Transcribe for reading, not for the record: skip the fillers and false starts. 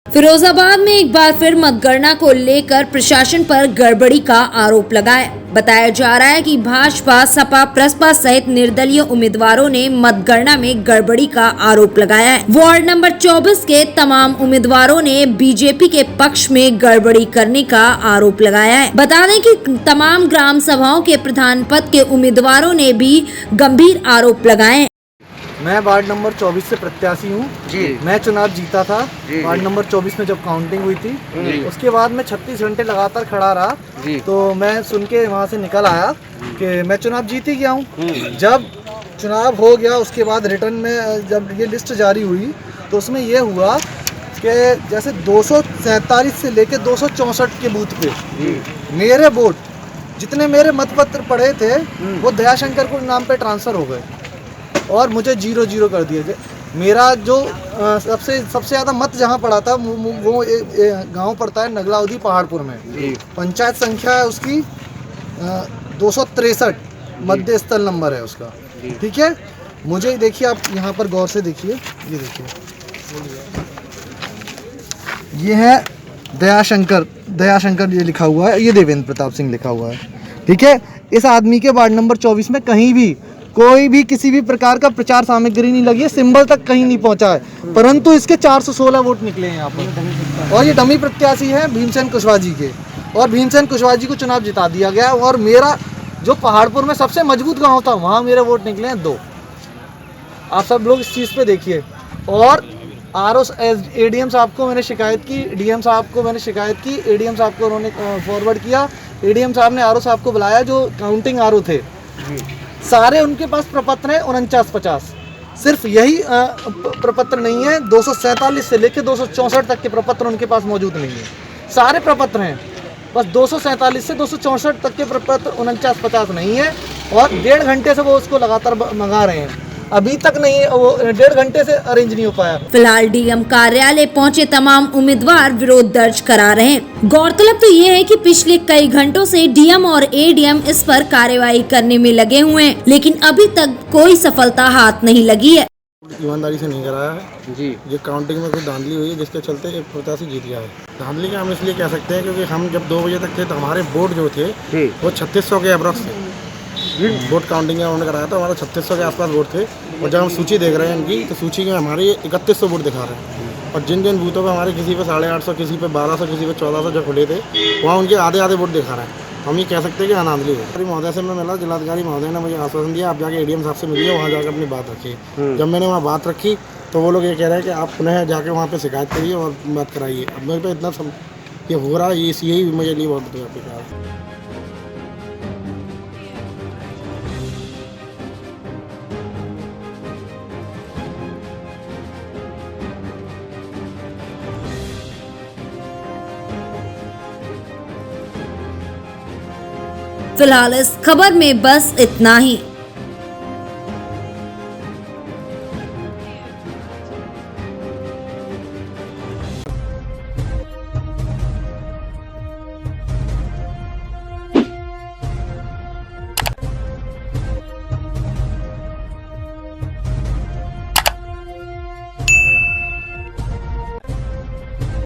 फिरोजाबाद में एक बार फिर मतगणना को लेकर प्रशासन पर गड़बड़ी का आरोप लगा है। बताया जा रहा है कि भाजपा, सपा, प्रसपा सहित निर्दलीय उम्मीदवारों ने मतगणना में गड़बड़ी का आरोप लगाया है। वार्ड नंबर 24 के तमाम उम्मीदवारों ने बीजेपी के पक्ष में गड़बड़ी करने का आरोप लगाया है। बता दें कि तमाम ग्राम सभाओं के प्रधान पद के उम्मीदवारों ने भी गंभीर आरोप लगाए हैं। मैं वार्ड नंबर 24 से प्रत्याशी हूँ जी। मैं चुनाव जीता था वार्ड नंबर 24 में जब काउंटिंग हुई थी। उसके बाद मैं 36 घंटे लगातार खड़ा रहा तो मैं सुन के वहाँ से निकल आया कि मैं चुनाव जीत ही गया हूँ। जब चुनाव हो गया उसके बाद रिटर्न में जब ये लिस्ट जारी हुई तो उसमें ये हुआ कि जैसे 247 से लेके 264 के बूथ पे मेरे वोट जितने मेरे मतपत्र पड़े थे वो दयाशंकर को नाम पे ट्रांसफ़र हो गए और मुझे 0-0 कर दिए थे। मेरा जो सबसे ज़्यादा मत जहाँ पड़ा था वो गांव पड़ता है नगलाउदी पहाड़पुर में। पंचायत संख्या है उसकी 263 मध्य स्थल नंबर है उसका। ठीक है, मुझे देखिए, आप यहाँ पर गौर से देखिए, ये देखिए, ये है दयाशंकर ये लिखा हुआ है, ये देवेंद्र प्रताप सिंह लिखा हुआ है। ठीक है, इस आदमी के वार्ड नंबर 24 में कहीं भी कोई भी किसी भी प्रकार का प्रचार सामग्री नहीं लगी है, सिंबल तक कहीं नहीं पहुंचा है, परंतु इसके 416 वोट निकले हैं यहाँ पर। और ये डमी प्रत्याशी है भीमसेन कुशवाहा जी के, और भीमसेन कुशवाहा जी को चुनाव जिता दिया गया। और मेरा जो पहाड़पुर में सबसे मजबूत गांव था वहाँ मेरे वोट निकले हैं 2। आप सब लोग इस चीज़ पे देखिए। और ADM साहब को मैंने शिकायत की, DM साहब को मैंने शिकायत की, ADM साहब को उन्होंने फॉरवर्ड किया। ADM साहब ने RO साहब को बुलाया जो काउंटिंग RO थे, सारे उनके पास प्रपत्र हैं 49-50। सिर्फ यही प्रपत्र नहीं है, 247 से लेकर 264 तक के प्रपत्र उनके पास मौजूद नहीं है। सारे प्रपत्र हैं, बस 247 से 264 तक के प्रपत्र 49-50 नहीं है। और 1.5 घंटे से वो उसको लगातार मंगा रहे हैं, अभी तक नहीं, वो 1.5 घंटे से अरेंज नहीं हो पाया। फिलहाल DM कार्यालय पहुंचे तमाम उम्मीदवार विरोध दर्ज करा रहे हैं। गौरतलब तो ये है कि पिछले कई घंटों से DM और ADM इस पर कार्रवाई करने में लगे हुए हैं, लेकिन अभी तक कोई सफलता हाथ नहीं लगी है। ईमानदारी से नहीं कराया है जी। ये काउंटिंग में कुछ धांधली हुई है जिसके चलते एक प्रत्याशी जीत गया है। धांधली का हम इसलिए कह सकते हैं क्योंकि हम जब 2 बजे तक थे तो हमारे वोट जो थे वो 3600 के अप्रॉक्स थे। वोट काउंटिंग में उन्होंने कराया था, हमारा 3600 के आसपास वोट थे। और जब हम सूची देख रहे हैं इनकी तो सूची में हमारे 3100 वोट दिखा रहे हैं। और जिन जिन बूथों पे हमारे किसी पे 850, किसी पे 1200, किसी पे 1400 जो खुले थे वहाँ उनके आधे वोट दिखा रहे हैं। हम ये कह सकते हैं कि अनादली है। महोदय से मैं मिला, जिलाधिकारी महोदय ने मुझे आश्वासन दिया आप जाके ADM साहब से मिलिए, वहाँ जाकर अपनी बात रखिए। जब मैंने वहाँ बात रखी तो वो लोग ये कह रहे हैं कि आप पुनः जाके वहाँ पर शिकायत करिए और बात कराइए। अब मेरे पे इतना ये हो रहा है, यही मुझे लिए बहुत बेकार है। फिलहाल इस खबर में बस इतना ही।